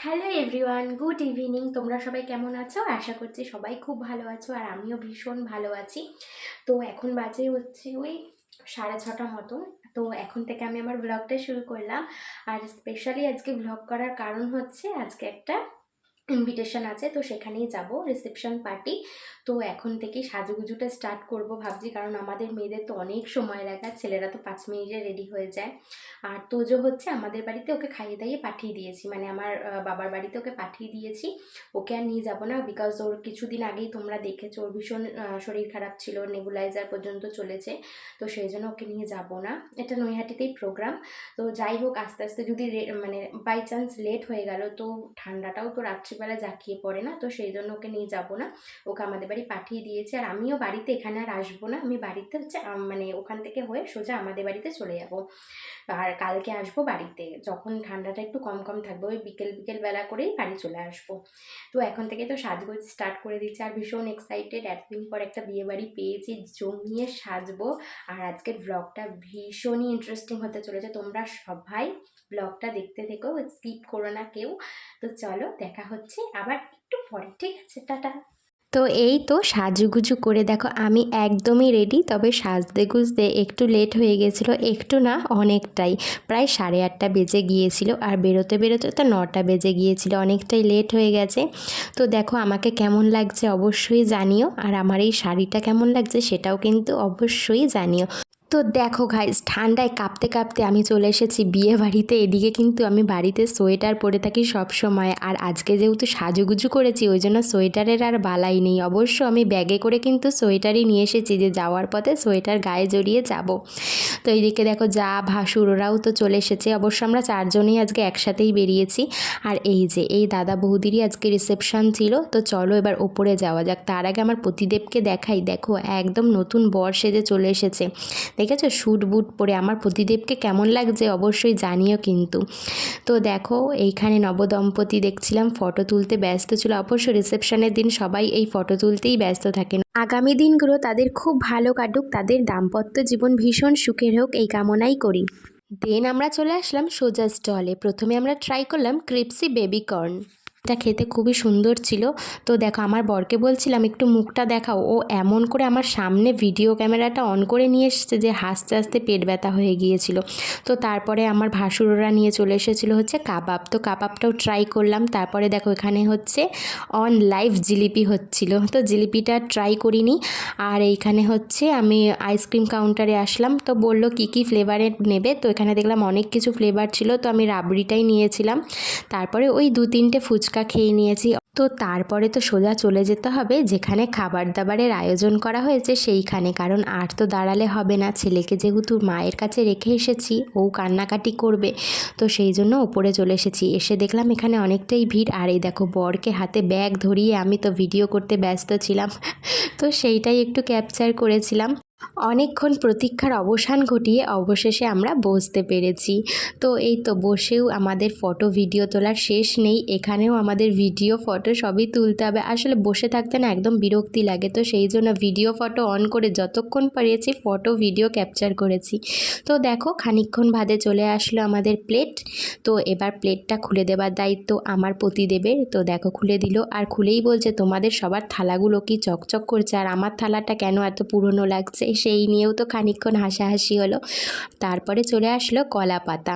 Hello everyone, good evening. তোমরা সবাই কেমন আছো? আশা করছি সবাই খুব ভালো আছো, আর আমিও ভীষণ ভালো আছি। তো এখন বাজে হচ্ছে ওই 6:30 মতন। তো এখন থেকে আমি আমার ব্লগটা শুরু করলাম। আর স্পেশালি আজকে ব্লগ করার কারণ হচ্ছে আজকে একটা ইনভিটেশন আছে, তো সেখানেই যাব, রিসেপশন পার্টি। তো এখন থেকেই সাজুগুজুটা স্টার্ট করব ভাবছি, কারণ আমাদের মেয়েদের তো অনেক সময় লাগে, আর ছেলেরা তো 5 মিনিটে রেডি হয়ে যায়। আর তোজো হচ্ছে আমাদের বাড়িতে, ওকে খাইয়ে দাইয়ে পাঠিয়ে দিয়েছি, মানে আমার বাবার বাড়িতে ওকে পাঠিয়ে দিয়েছি। ওকে আর নিয়ে যাব না, বিকজ ওর কিছুদিন আগেই তোমরা দেখেছো ওর ভীষণ শরীর খারাপ ছিল, নেবুলাইজার পর্যন্ত চলেছে। তো সেই জন্য ওকে নিয়ে যাব না। এটা নৈহাটিতেই প্রোগ্রাম। তো যাই হোক, আস্তে আস্তে যদি মানে বাই চান্স লেট হয়ে গেল, তো ঠান্ডাটাও তো রাত্রিবেলা জাঁকিয়ে পড়ে না, তো সেই জন্য ওকে নিয়ে যাব না। ওকে আমাদের বাড়ি পাঠিয়ে দিয়েছে, আর আমিও বাড়িতে এখানে আর আসবো না। আমি বাড়িতে হচ্ছে মানে ওখান থেকে হয়ে সোজা আমাদের বাড়িতে চলে যাব। আর কালকে আসবো বাড়িতে, যখন ঠান্ডাটা একটু কম কম থাকবে, ওই বিকেল বিকেল বেলা করেই বাড়ি চলে আসবো। তো এখন থেকে তো সাজগোজ স্টার্ট করে দিচ্ছি, আর ভীষণ এক্সাইটেড। এতদিন পর একটা বিয়ে বাড়ি পেয়েছি, জমিয়ে সাজবো। আর আজকের ব্লগটা ভীষণই ইন্টারেস্টিং হতে চলেছে, তোমরা সবাই ব্লগটা দেখতে থেকো, স্কিপ করো না কেউ। তো চলো, দেখা হচ্ছে আবার একটু পরে, ঠিক আছে? টাটা। তো এই তো সাজুগুজু করে দেখো আমি একদমই রেডি, তবে সাজতে গুজতে একটু লেট হয়ে গেছিলো, একটু না অনেকটাই। প্রায় 8:30 বেজে গিয়েছিল, আর বেরোতে বেরোতে তো 9টা বেজে গিয়েছিল, অনেকটাই লেট হয়ে গেছে। তো দেখো আমাকে কেমন লাগছে অবশ্যই জানিও, আর আমার এই শাড়িটা কেমন লাগছে সেটাও কিন্তু অবশ্যই জানিও। তো দেখো গাইস, ঠান্ডায় কাঁপতে কাঁপতে আমি চলে এসেছি বিয়ে বাড়িতে। এদিকে কিন্তু আমি বাড়িতে সোয়েটার পরে থাকি সব সময়, আর আজকে যেহেতু সাজুগুজু করেছি ওই জন্য সোয়েটারের আর বালাই নেই। অবশ্য আমি ব্যাগে করে কিন্তু সোয়েটারই নিয়ে এসেছি, যে যাওয়ার পথে সোয়েটার গায়ে জড়িয়ে যাব। তো এইদিকে দেখো যা ভাসুর ওরাও তো চলে এসেছে, অবশ্য আমরা 4জনেই আজকে একসাথেই বেরিয়েছি। আর এই যে এই দাদা বৌদিরই আজকে রিসেপশন ছিল। তো চলো এবার ওপরে যাওয়া যাক। তার আগে আমার পতিদেবকে দেখাই, দেখো একদম নতুন বর সেজে চলে এসেছে, দেখেছো? স্যুট বুট পরে আমার পতিদেবকে কেমন লাগছে অবশ্যই জানিও কিন্তু। তো দেখো এইখানে নবদম্পতি দেখছিলাম ফটো তুলতে ব্যস্ত ছিল। অবশ্য রিসেপশনের দিন সবাই এই ফটো তুলতেই ব্যস্ত থাকেন। আগামী দিনগুলো তাদের খুব ভালো কাটুক, তাদের দাম্পত্য জীবন ভীষণ সুখের হোক, এই কামনাই করি। দেন আমরা চলে আসলাম সোজা স্টলে। প্রথমে আমরা ট্রাই করলাম ক্রিপসি বেবি কর্ন। এটা খেতে খুবই সুন্দর ছিল। তো দেখো আমার বরকে বলছিলাম একটু মুখটা দেখাও, ও এমন করে আমার সামনে ভিডিও ক্যামেরাটা অন করে নিয়ে এসেছে যে হাসতে হাসতে পেট ব্যথা হয়ে গিয়েছিল। তো তারপরে আমার ভাসুররা নিয়ে চলে এসেছিলো হচ্ছে কাবাব। তো কাবাবটাও ট্রাই করলাম। তারপরে দেখো এখানে হচ্ছে অন লাইভ জিলিপি হচ্ছিল, তো জিলিপিটা ট্রাই করিনি। আর এইখানে হচ্ছে আমি আইসক্রিম কাউন্টারে আসলাম, তো বললো কি কি ফ্লেভারের নেবে। তো এখানে দেখলাম অনেক কিছু ফ্লেভার ছিল, তো আমি রাবড়িটাই নিয়েছিলাম। তারপরে ওই 2-3টে ফুচকা খেয়ে নিয়েছি। তো তারপরে তো সোজা চলে যেতে হবে যেখানে খাবার দাবারের আয়োজন করা হয়েছে সেইখানে, কারণ আর তো দাঁড়ালে হবে না। ছেলেকে যেহেতু মায়ের কাছে রেখে এসেছি, ও কান্নাকাটি করবে, তো সেই জন্য ওপরে চলে এসেছি। এসে দেখলাম এখানে অনেকটাই ভিড়। আর এই দেখো বরকে হাতে ব্যাগ ধরিয়ে আমি তো ভিডিও করতে ব্যস্ত ছিলাম, তো সেইটাই একটু ক্যাপচার করেছিলাম। অনেকক্ষণ প্রতীক্ষার অবসান ঘটিয়ে অবশেষে আমরা বসতে পেরেছি। তো এই তো বসেও আমাদের ফটো ভিডিও তোলার শেষ নেই, এখানেও আমাদের ভিডিও ফটো সবই তুলতে হবে। আসলে বসে থাকতে না একদম বিরক্তি লাগে, তো সেই জন্য ভিডিও ফটো অন করে যতক্ষণ পেরেছি ফটো ভিডিও ক্যাপচার করেছি। তো দেখো খানিকক্ষণ বাদে চলে আসলো আমাদের প্লেট। তো এবার প্লেটটা খুলে দেবার দায়িত্ব আমার পতিদেবের। তো দেখো খুলে দিল, আর খুলেই বলছে তোমাদের সবার থালাগুলো কি চকচক করছে, আর আমার থালাটা কেন এত পুরনো লাগছে, সেই নিয়েও তো খানিকক্ষণ হাসাহাসি হলো। তারপরে চলে আসলো কলা পাতা।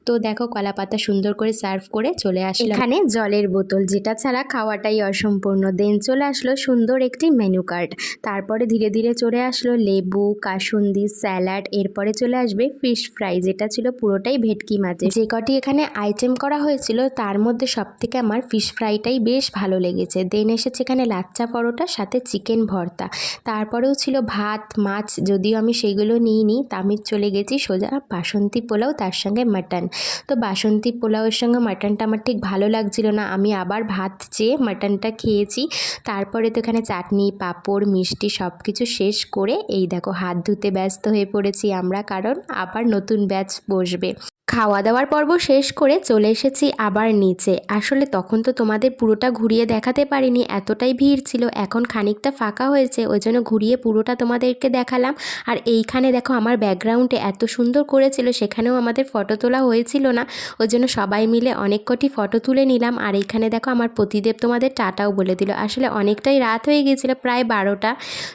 তো দেখো কলা পাতা সুন্দর করে সার্ভ করে চলে আসলো এখানে জলের বোতল, যেটা ছাড়া খাওয়াটাই অসম্পূর্ণ। দেন চলে আসলো সুন্দর একটি মেনু কার্ড। তারপরে ধীরে ধীরে চলে আসলো লেবু, কাসুন্দি, স্যালাড। এরপরে চলে আসবে ফিশ ফ্রাই, যেটা ছিল পুরোটাই ভেটকি মাছের। যে কটি এখানে আইটেম করা হয়েছিল তার মধ্যে সবথেকে আমার ফিশ ফ্রাইটাই বেশ ভালো লেগেছে। দেন এসেছে এখানে লাচ্চা পরোটা, সাথে চিকেন ভর্তা। তারপরেও ছিল ভাত, মাছ, যদিও আমি সেগুলো নিইনি। তা আমি চলে গেছি সোজা বাসন্তী পোলাও, তার সঙ্গে মাটন। তো বাসন্তী পোলাওয়ের সঙ্গে মাটনটা আমার ঠিক ভালো লাগছিল না, আমি আবার ভাত চেয়ে মাটনটা খেয়েছি। তারপরে তো এখানে চাটনি, পাঁপড়, মিষ্টি সব কিছু শেষ করে এই দেখো হাত ধুতে ব্যস্ত হয়ে পড়েছি আমরা, কারণ আবার নতুন ব্যাচ বসবে। খাওয়া দাওয়ার পর্ব শেষ করে চলে এসেছি আবার নিচে। আসলে তখন তো তোমাদের পুরোটা ঘুরিয়ে দেখাতে পারিনি, এতটাই ভিড় ছিল। এখন খানিকটা ফাঁকা হয়েছে, ওই জন্য ঘুরিয়ে পুরোটা তোমাদেরকে দেখালাম। আর এইখানে দেখো আমার ব্যাকগ্রাউন্ডে এত সুন্দর করেছিল, সেখানেও আমাদের ফটো তোলা হয়েছিল না, ওই জন্য সবাই মিলে অনেক কটি ফটো তুলে নিলাম। আর এইখানে দেখো আমার পতিদেব তোমাদের টাটাও বলে দিল। আসলে অনেকটাই রাত হয়ে গিয়েছিল, প্রায় 12টা।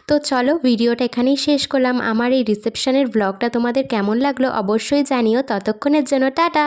তো চলো ভিডিওটা এখানেই শেষ করলাম। আমার এই রিসেপশনের ব্লগটা তোমাদের কেমন লাগলো অবশ্যই জানিও। ততক্ষণের জন্য টাটা।